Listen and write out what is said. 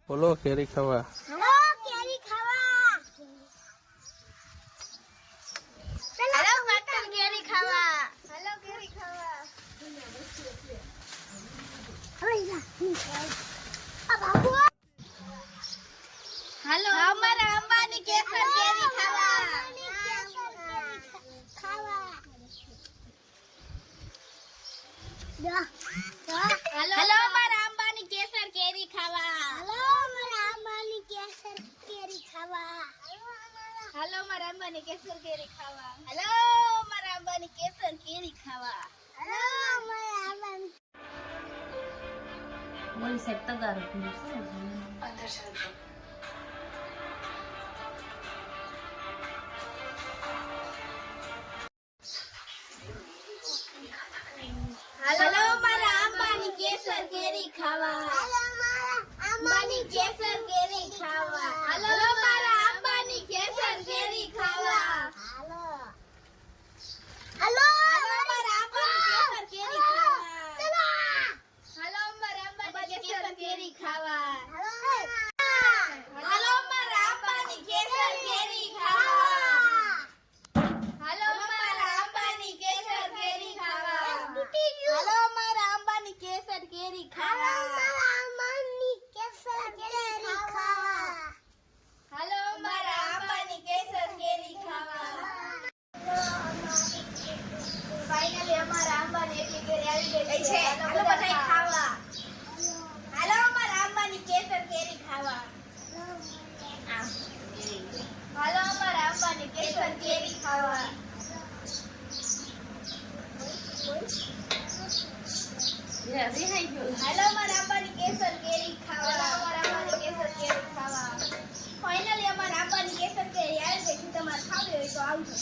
બોલો કેરી ખાવા. हेलो हमारा अंबानी केसर केरी खावा हेलो हमारा अंबानी केसर केरी खावा हेलो हमारा अंबानी केसर केरी खावा हेलो हमारा अंबानी केसर केरी खावा બોલી સાહેબ તગારો અંદર हेलो हमारा अंबानी केसर केरी खावा अंबानी केसर केरी खावा हेलो हमारा अंबानी केसर केरी खावा हेलो हमारा अंबानी केसर केरी खावा हेलो हमारा अंबानी केसर केरी खावा हेलो हमारा अंबानी केसर केरी खावा हेलो हमारा अंबानी केसर केरी खावा हेलो हमारा अंबानी केसर केरी खावा हेलो हमारा अंबानी केसर केरी खावा फाइनली हमारा अंबानी एक केरी આવી ગઈ છે હાલો બધાય ખાવા હાલો હમારા અંબાની કેસર કેરી ખાવા હાલો હમારા અંબાની કેસર કેરી ખાવા हेलो हमारा अंबानी केसर केरी खावा हमारा अंबानी केसर केरी खावा फाइनली हमारा अंबानी केसर केरी આવી ગઈ છે તમારે ખાવી હોય તો આવજો